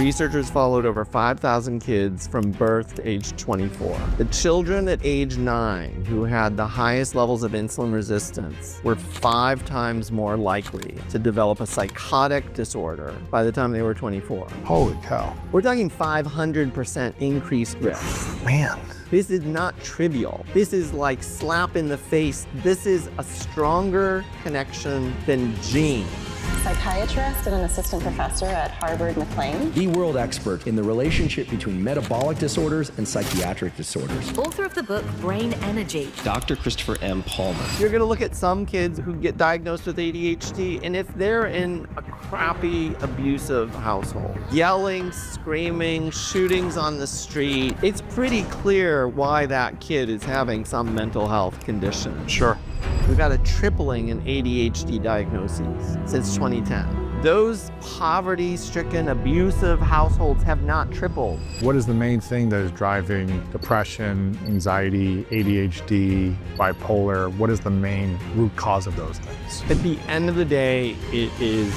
Researchers followed over 5,000 kids from birth to age 24. The children at age 9 who had the highest levels of insulin resistance were 5 times more likely to develop a psychotic disorder by the time they were 24. Holy cow. We're talking 500% increased risk. Man. This is not trivial. This is like slap in the face. This is a stronger connection than genes. Psychiatrist and an assistant professor at Harvard McLean. The world expert in the relationship between metabolic disorders and psychiatric disorders. Author of the book Brain Energy. Dr. Christopher M. Palmer. You're gonna look at some kids who get diagnosed with ADHD, and if they're in a crappy, abusive household, yelling, screaming, shootings on the street, it's pretty clear why that kid is having some mental health condition. Sure. We've got a tripling in ADHD diagnoses since 2010. Those poverty-stricken, abusive households have not tripled. What is the main thing that is driving depression, anxiety, ADHD, bipolar? What is the main root cause of those things? At the end of the day, it is.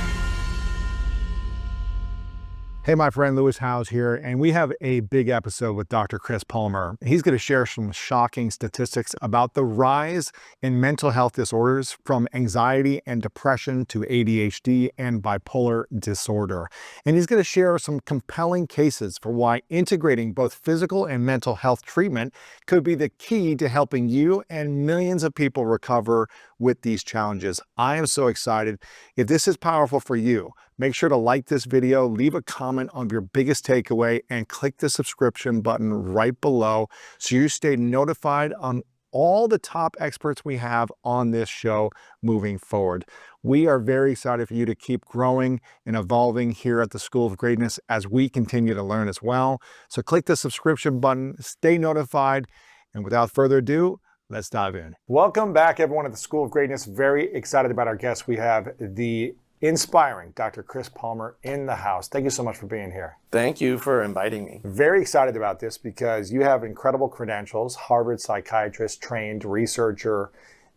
Hey, my friend Lewis Howes here, and we have a big episode with Dr. Chris Palmer. He's going to share some shocking statistics about the rise in mental health disorders from anxiety and depression to ADHD and bipolar disorder. And he's going to share some compelling cases for why integrating both physical and mental health treatment could be the key to helping you and millions of people recover with these challenges. I am so excited. If this is powerful for you, make sure to like this video, leave a comment on your biggest takeaway, and click the subscription button right below so you stay notified on all the top experts we have on this show moving forward. We are very excited for you to keep growing and evolving here at the School of Greatness as we continue to learn as well. So click the subscription button, stay notified, and without further ado, let's dive in. Welcome back, everyone, at the School of Greatness. Very excited about our guests. We have the inspiring Dr. Chris Palmer in the house. Thank you so much for being here. Thank you for inviting me. Very excited about this because you have incredible credentials, Harvard psychiatrist, trained researcher,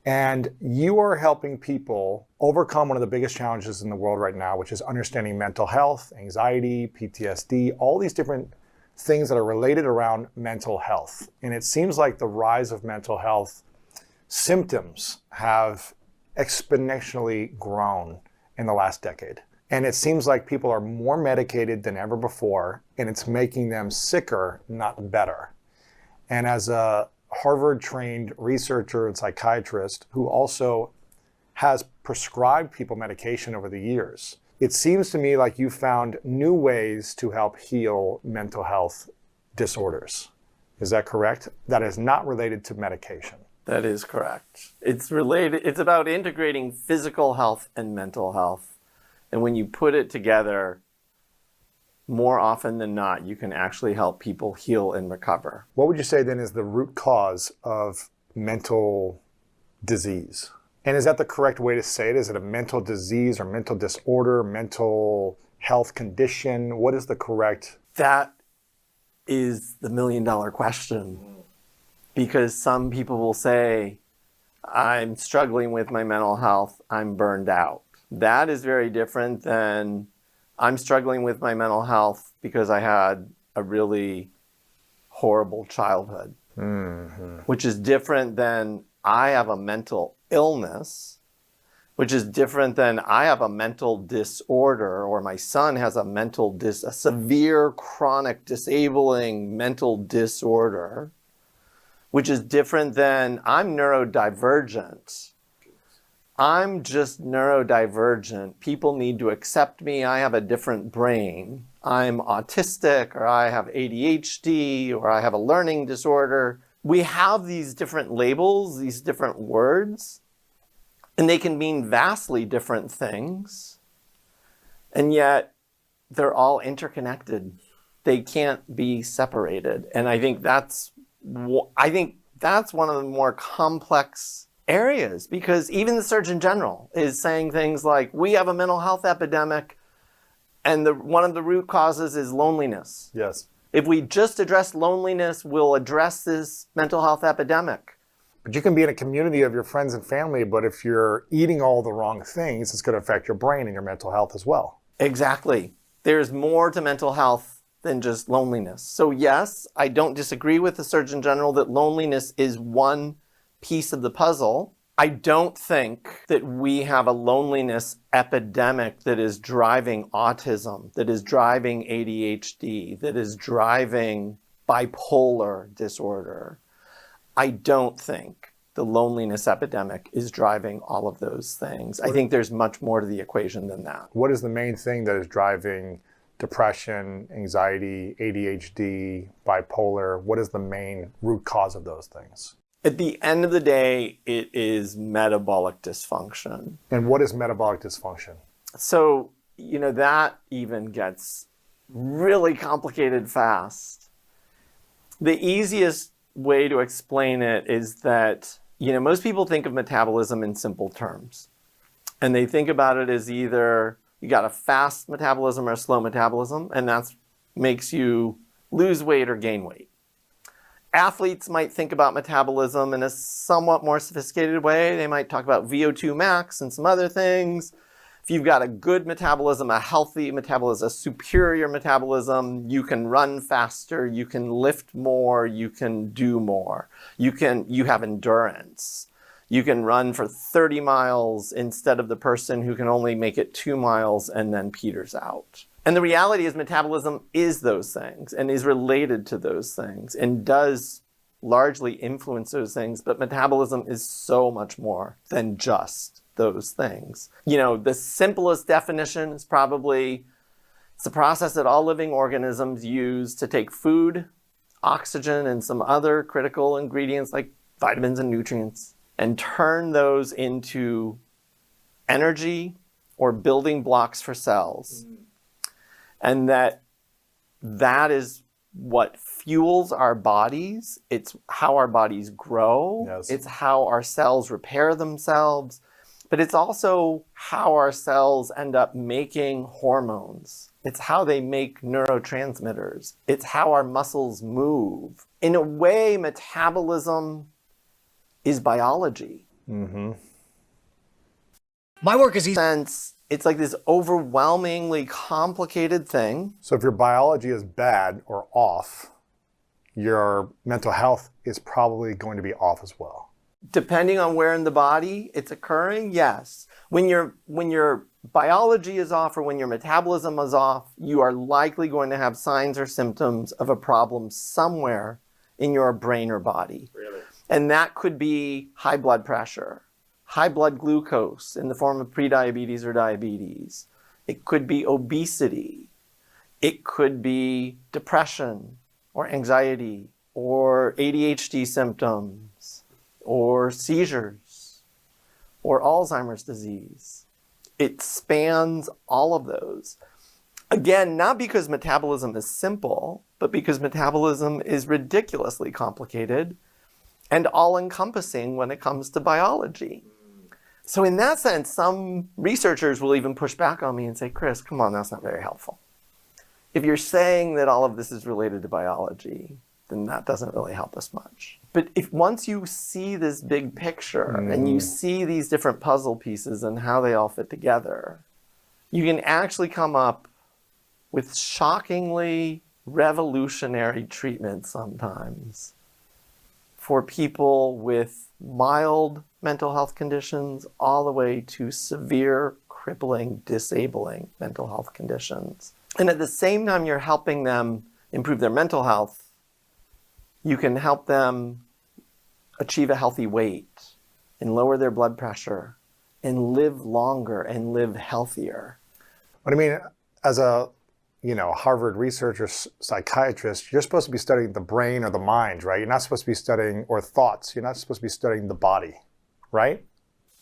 and you are helping people overcome one of the biggest challenges in the world right now, which is understanding mental health, anxiety, PTSD, all these different things that are related around mental health. And it seems like the rise of mental health symptoms have exponentially grown in the last decade. And it seems like people are more medicated than ever before, and it's making them sicker, not better. And as a Harvard-trained researcher and psychiatrist who also has prescribed people medication over the years, it seems to me like you found new ways to help heal mental health disorders. Is that correct? That is not related to medication. That is correct. It's about integrating physical health and mental health. And when you put it together, more often than not, you can actually help people heal and recover. What would you say then is the root cause of mental disease? And is that the correct way to say it? Is it a mental disease or mental disorder, mental health condition? What is the correct? That is the million-dollar question. Because some people will say, I'm struggling with my mental health, I'm burned out. That is very different than I'm struggling with my mental health because I had a really horrible childhood. Which is different than I have a mental illness, which is different than I have a mental disorder, or my son has a severe chronic disabling mental disorder, which is different than I'm neurodivergent. I'm just neurodivergent. People need to accept me. I have a different brain. I'm autistic, or I have ADHD, or I have a learning disorder. We have these different labels, these different words, and they can mean vastly different things. And yet they're all interconnected. They can't be separated. And I think that's one of the more complex areas, because even the Surgeon General is saying things like, we have a mental health epidemic, and one of the root causes is loneliness. Yes. If we just address loneliness, we'll address this mental health epidemic. But you can be in a community of your friends and family, but if you're eating all the wrong things, it's going to affect your brain and your mental health as well. Exactly. there's more to mental health than just loneliness. So yes, I don't disagree with the Surgeon General that loneliness is one piece of the puzzle. I don't think that we have a loneliness epidemic that is driving autism, that is driving ADHD, that is driving bipolar disorder. I don't think the loneliness epidemic is driving all of those things. I think there's much more to the equation than that. What is the main thing that is driving depression, anxiety, ADHD, bipolar? What is the main root cause of those things? At the end of the day, it is metabolic dysfunction. And what is metabolic dysfunction? So, that even gets really complicated fast. The easiest way to explain it is that, most people think of metabolism in simple terms. And they think about it as either you got a fast metabolism or a slow metabolism, and that makes you lose weight or gain weight. Athletes might think about metabolism in a somewhat more sophisticated way. They might talk about VO2 max and some other things. If you've got a good metabolism, a healthy metabolism, a superior metabolism, you can run faster, you can lift more, you can do more. You have endurance. You can run for 30 miles instead of the person who can only make it 2 miles and then peters out. And the reality is metabolism is those things and is related to those things and does largely influence those things, but metabolism is so much more than just those things. The simplest definition is probably it's a process that all living organisms use to take food, oxygen, and some other critical ingredients like vitamins and nutrients and turn those into energy or building blocks for cells. And that is what fuels our bodies. It's how our bodies grow. Yes. It's how our cells repair themselves. But it's also how our cells end up making hormones. It's how they make neurotransmitters. It's how our muscles move. In a way, metabolism is biology. Mm-hmm. My work is easy. It's like this overwhelmingly complicated thing. So if your biology is bad or off, your mental health is probably going to be off as well. Depending on where in the body it's occurring, yes. When your biology is off or when your metabolism is off, you are likely going to have signs or symptoms of a problem somewhere in your brain or body. Really? And that could be high blood pressure, high blood glucose in the form of prediabetes or diabetes. It could be obesity. It could be depression or anxiety or ADHD symptoms or seizures or Alzheimer's disease. It spans all of those. Again, not because metabolism is simple, but because metabolism is ridiculously complicated and all-encompassing when it comes to biology. So in that sense, some researchers will even push back on me and say, Chris, come on, that's not very helpful. If you're saying that all of this is related to biology, then that doesn't really help us much. But if once you see this big picture and you see these different puzzle pieces and how they all fit together, you can actually come up with shockingly revolutionary treatments sometimes for people with mild mental health conditions all the way to severe, crippling, disabling mental health conditions. And at the same time you're helping them improve their mental health, you can help them achieve a healthy weight and lower their blood pressure and live longer and live healthier. But I mean, as a Harvard researcher, psychiatrist, you're supposed to be studying the brain or the mind, right? You're not supposed to be studying, or thoughts, you're not supposed to be studying the body, right?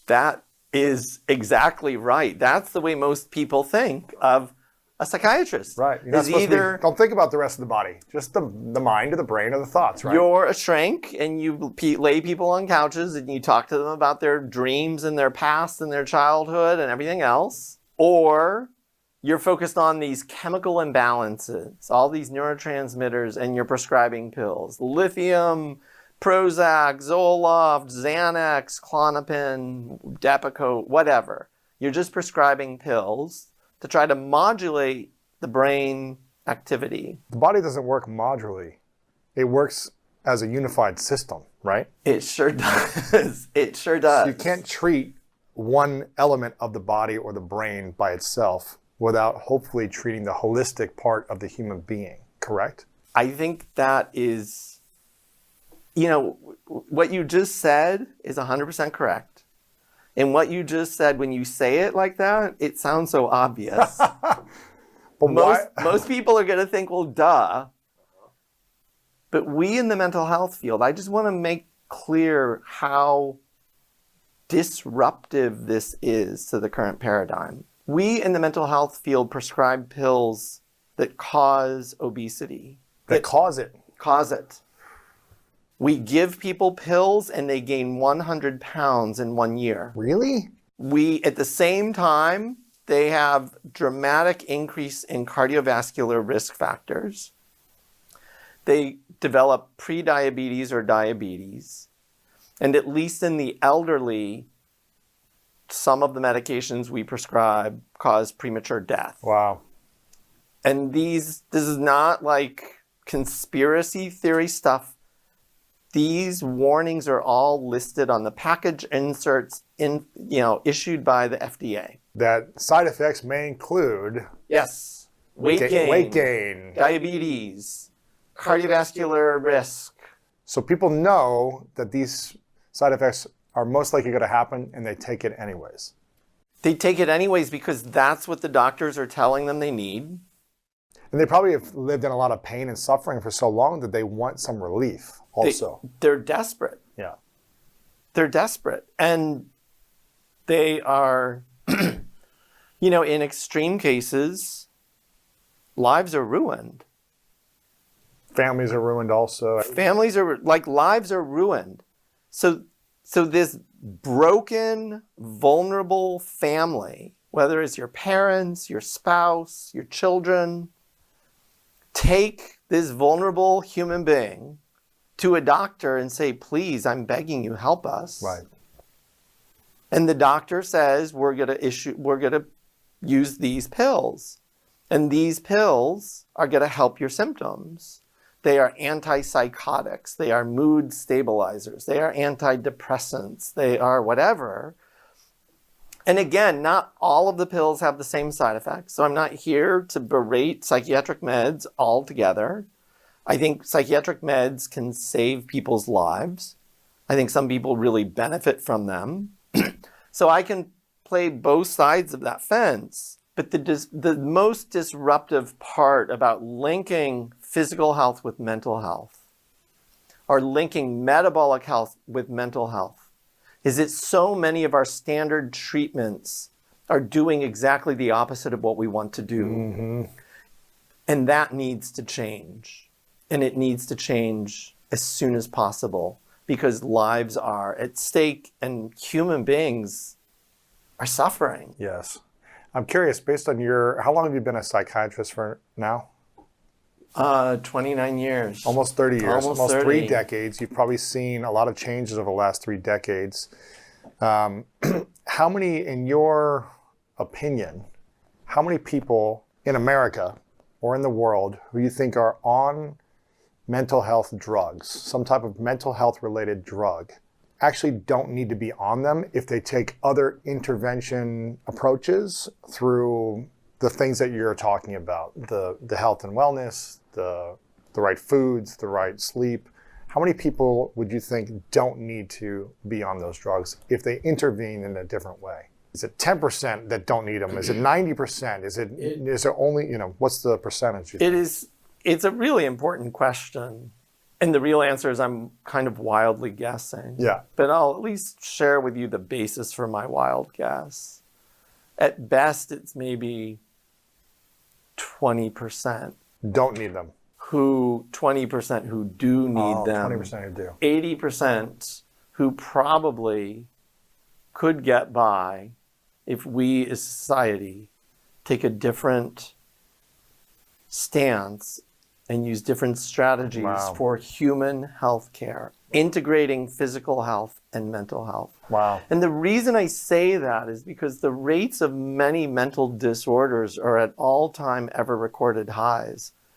That is exactly right. That's the way most people think of a psychiatrist. Right. You're not supposed either to don't think about the rest of the body, just the mind or the brain or the thoughts, right? You're a shrink and you lay people on couches and you talk to them about their dreams and their past and their childhood and everything else. Or you're focused on these chemical imbalances, all these neurotransmitters, and you're prescribing pills. Lithium, Prozac, Zoloft, Xanax, Klonopin, Depakote, whatever. You're just prescribing pills to try to modulate the brain activity. The body doesn't work modularly. It works as a unified system, right? It sure does. It sure does. So you can't treat one element of the body or the brain by itself without hopefully treating the holistic part of the human being, correct? I think that is, what you just said is 100% correct. And what you just said, when you say it like that, it sounds so obvious. But most people are going to think, well, duh. But we in the mental health field, I just want to make clear how disruptive this is to the current paradigm. We in the mental health field prescribe pills that cause obesity. That cause it. Cause it. We give people pills and they gain 100 pounds in 1 year. Really? At the same time, they have dramatic increase in cardiovascular risk factors. They develop prediabetes or diabetes. And at least in the elderly, some of the medications we prescribe cause premature death. Wow. And this is not like conspiracy theory stuff. These warnings are all listed on the package inserts issued by the FDA. That side effects may include Yes. Weight gain, diabetes, cardiovascular risk. So people know that these side effects are most likely going to happen and they take it anyways. They take it anyways because that's what the doctors are telling them they need. And they probably have lived in a lot of pain and suffering for so long that they want some relief also. They're desperate. Yeah. They're desperate. And they are, in extreme cases, lives are ruined. Families are ruined also. Lives are ruined. So this broken, vulnerable family, whether it's your parents, your spouse, your children, take this vulnerable human being to a doctor and say, please, I'm begging you, help us. Right. And the doctor says, we're going to use these pills. And these pills are going to help your symptoms. They are antipsychotics. They are mood stabilizers. They are antidepressants. They are whatever. And again, not all of the pills have the same side effects. So I'm not here to berate psychiatric meds altogether. I think psychiatric meds can save people's lives. I think some people really benefit from them. So I can play both sides of that fence. But the most disruptive part about linking physical health with mental health, or linking metabolic health with mental health, is that so many of our standard treatments are doing exactly the opposite of what we want to do. Mm-hmm. And that needs to change. And it needs to change as soon as possible because lives are at stake and human beings are suffering. Yes. I'm curious, based on how long have you been a psychiatrist for now? 29 years. Almost 30 years. Almost 30. 3 decades. You've probably seen a lot of changes over the last 3 decades. How many, in your opinion, how many people in America or in the world who you think are on mental health drugs, some type of mental health related drug, actually don't need to be on them if they take other intervention approaches through the things that you're talking about, the health and wellness, the right foods, the right sleep? How many people would you think don't need to be on those drugs if they intervene in a different way? Is it 10% that don't need them? Is it 90%? Is there only, what's the percentage? It's a really important question. And the real answer is I'm kind of wildly guessing. Yeah. But I'll at least share with you the basis for my wild guess. At best, it's maybe 20%. Don't need them. 20% who do need them. 20% who do. 80% who probably could get by if we as society take a different stance and use different strategies Wow. for human health care, integrating physical health and mental health. Wow. And the reason I say that is because the rates of many mental disorders are at all-time ever recorded highs.